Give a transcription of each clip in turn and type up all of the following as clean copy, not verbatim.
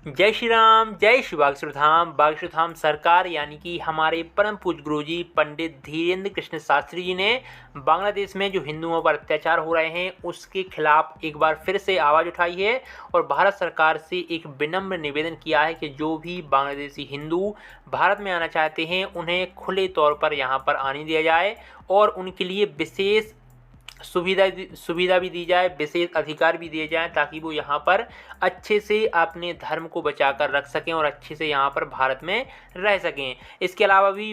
जय श्री राम, जय श्री बागसुरधाम। बागसुरधाम सरकार यानी कि हमारे परम पूज्य गुरुजी पंडित धीरेन्द्र कृष्ण शास्त्री जी ने बांग्लादेश में जो हिंदुओं पर अत्याचार हो रहे हैं उसके खिलाफ एक बार फिर से आवाज़ उठाई है और भारत सरकार से एक विनम्र निवेदन किया है कि जो भी बांग्लादेशी हिंदू भारत में आना चाहते हैं उन्हें खुले तौर पर यहाँ पर आने दिया जाए और उनके लिए विशेष सुविधा भी दी जाए, विशेष अधिकार भी दिए जाएं ताकि वो यहाँ पर अच्छे से अपने धर्म को बचा कर रख सकें और अच्छे से यहाँ पर भारत में रह सकें। इसके अलावा भी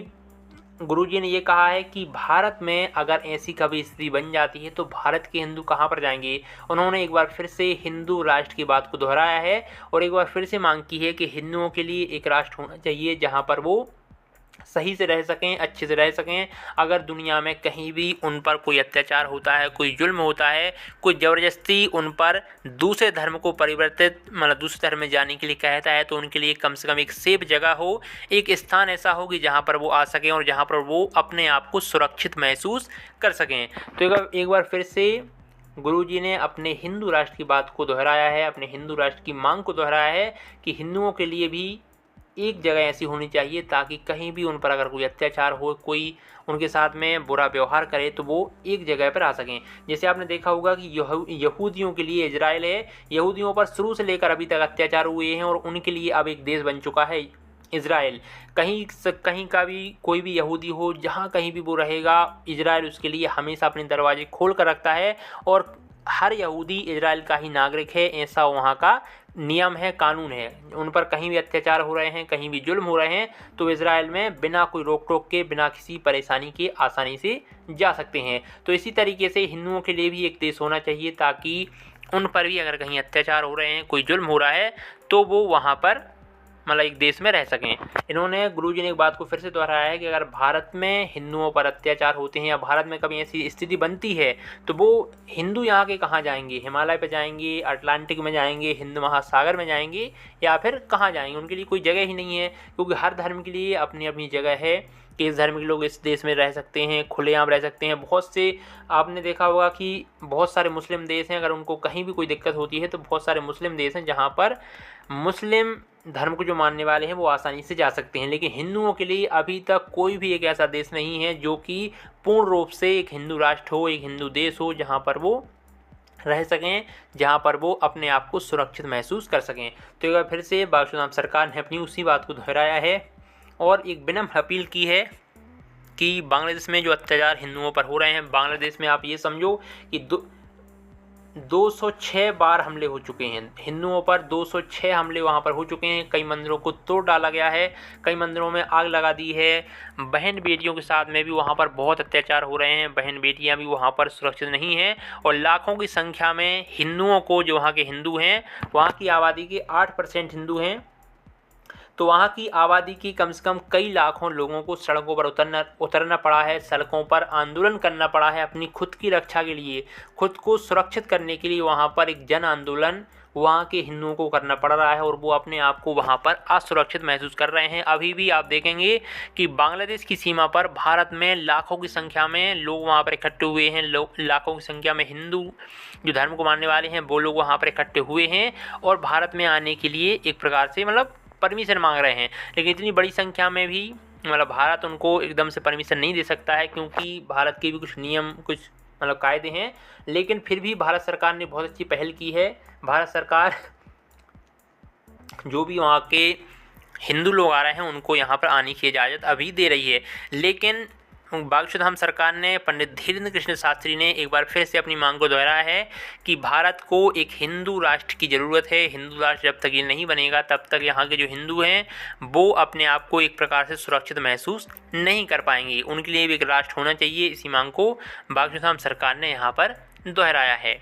गुरुजी ने ये कहा है कि भारत में अगर ऐसी कभी स्थिति बन जाती है तो भारत के हिंदू कहाँ पर जाएंगे। उन्होंने एक बार फिर से हिंदू राष्ट्र की बात को दोहराया है और एक बार फिर से मांग की है कि हिंदुओं के लिए एक राष्ट्र होना चाहिए जहाँ पर वो सही से रह सकें, अच्छे से रह सकें। अगर दुनिया में कहीं भी उन पर कोई अत्याचार होता है, कोई जुल्म होता है, कोई ज़बरदस्ती उन पर दूसरे धर्म को परिवर्तित दूसरे धर्म में जाने के लिए कहता है तो उनके लिए कम से कम एक सेफ जगह हो, एक स्थान ऐसा हो कि जहाँ पर वो आ सकें और जहाँ पर वो अपने आप को सुरक्षित महसूस कर सकें। तो एक बार फिर से गुरुजी ने अपने हिंदू राष्ट्र की बात को दोहराया है, अपने हिंदू राष्ट्र की मांग को दोहराया है कि हिंदुओं के लिए भी एक जगह ऐसी होनी चाहिए ताकि कहीं भी उन पर अगर कोई अत्याचार हो, कोई उनके साथ में बुरा व्यवहार करे तो वो एक जगह पर आ सकें। जैसे आपने देखा होगा कि यहूदियों के लिए इजराइल है, यहूदियों पर शुरू से लेकर अभी तक अत्याचार हुए हैं और उनके लिए अब एक देश बन चुका है इजराइल। कहीं का भी कोई भी यहूदी हो, जहाँ कहीं भी वो रहेगा, इजराइल उसके लिए हमेशा अपने दरवाजे खोल कर रखता है और हर यहूदी इजराइल का ही नागरिक है, ऐसा वहाँ का नियम है, कानून है। उन पर कहीं भी अत्याचार हो रहे हैं, कहीं भी जुल्म हो रहे हैं तो इजराइल में बिना कोई रोक टोक के, बिना किसी परेशानी के आसानी से जा सकते हैं। तो इसी तरीके से हिंदुओं के लिए भी एक देश होना चाहिए ताकि उन पर भी अगर कहीं अत्याचार हो रहे हैं, कोई जुल्म हो रहा है तो वो वहाँ पर एक देश में रह सकें। इन्होंने गुरुजी ने एक बात को फिर से दोहराया है कि अगर भारत में हिंदुओं पर अत्याचार होते हैं या भारत में कभी ऐसी स्थिति बनती है तो वो हिंदू यहाँ के कहाँ जाएंगे, हिमालय पर जाएंगे, अटलांटिक में जाएंगे, हिंद महासागर में जाएंगे या फिर कहाँ जाएंगे। उनके लिए कोई जगह ही नहीं है क्योंकि हर धर्म के लिए अपनी अपनी जगह है कि इस धर्म के लोग इस देश में रह सकते हैं, खुलेआम रह सकते हैं। बहुत से आपने देखा होगा कि बहुत सारे मुस्लिम देश हैं, अगर उनको कहीं भी कोई दिक्कत होती है तो बहुत सारे मुस्लिम देश हैं जहाँ पर मुस्लिम धर्म को जो मानने वाले हैं वो आसानी से जा सकते हैं। लेकिन हिंदुओं के लिए अभी तक कोई भी एक ऐसा देश नहीं है जो कि पूर्ण रूप से एक हिंदू राष्ट्र हो, एक हिंदू देश हो जहाँ पर वो रह सकें, जहाँ पर वो अपने आप को सुरक्षित महसूस कर सकें। तो एक बार फिर से बागसुरधाम सरकार ने अपनी उसी बात को दोहराया है और एक विनम्र अपील की है कि बांग्लादेश में जो अत्याचार हिंदुओं पर हो रहे हैं, बांग्लादेश में आप ये समझो कि 206 बार हमले हो चुके हैं हिंदुओं पर, 206 हमले वहाँ पर हो चुके हैं। कई मंदिरों को तोड़ डाला गया है, कई मंदिरों में आग लगा दी है। बहन बेटियों के साथ में भी वहाँ पर बहुत अत्याचार हो रहे हैं, बहन बेटियाँ भी वहाँ पर सुरक्षित नहीं हैं और लाखों की संख्या में हिंदुओं को, जो वहाँ के हिंदू हैं, वहाँ की आबादी के 8% हिंदू हैं, तो वहाँ की आबादी की कम से कम कई लाखों लोगों को सड़कों पर उतरना पड़ा है, सड़कों पर आंदोलन करना पड़ा है अपनी खुद की रक्षा के लिए, खुद को सुरक्षित करने के लिए। वहाँ पर एक जन आंदोलन वहाँ के हिंदुओं को करना पड़ रहा है और वो अपने आप को वहाँ पर असुरक्षित महसूस कर रहे हैं। अभी भी आप देखेंगे कि बांग्लादेश की सीमा पर भारत में लाखों की संख्या में लोग वहाँ पर इकट्ठे हुए हैं, लाखों की संख्या में हिंदू जो धर्म को मानने वाले हैं वो लोग वहाँ पर इकट्ठे हुए हैं और भारत में आने के लिए एक प्रकार से परमिशन मांग रहे हैं। लेकिन इतनी बड़ी संख्या में भी भारत उनको एकदम से परमिशन नहीं दे सकता है क्योंकि भारत के भी कुछ नियम, कुछ कायदे हैं। लेकिन फिर भी भारत सरकार ने बहुत अच्छी पहल की है। भारत सरकार जो भी वहाँ के हिंदू लोग आ रहे हैं उनको यहाँ पर आने की इजाज़त अभी दे रही है। लेकिन बागसुरधाम सरकार ने, पंडित धीरेन्द्र कृष्ण शास्त्री ने एक बार फिर से अपनी मांग को दोहराया है कि भारत को एक हिंदू राष्ट्र की ज़रूरत है। हिंदू राष्ट्र जब तक ये नहीं बनेगा तब तक यहाँ के जो हिंदू हैं वो अपने आप को एक प्रकार से सुरक्षित महसूस नहीं कर पाएंगे। उनके लिए भी एक राष्ट्र होना चाहिए। इसी मांग को बागसुरधाम सरकार ने यहाँ पर दोहराया है।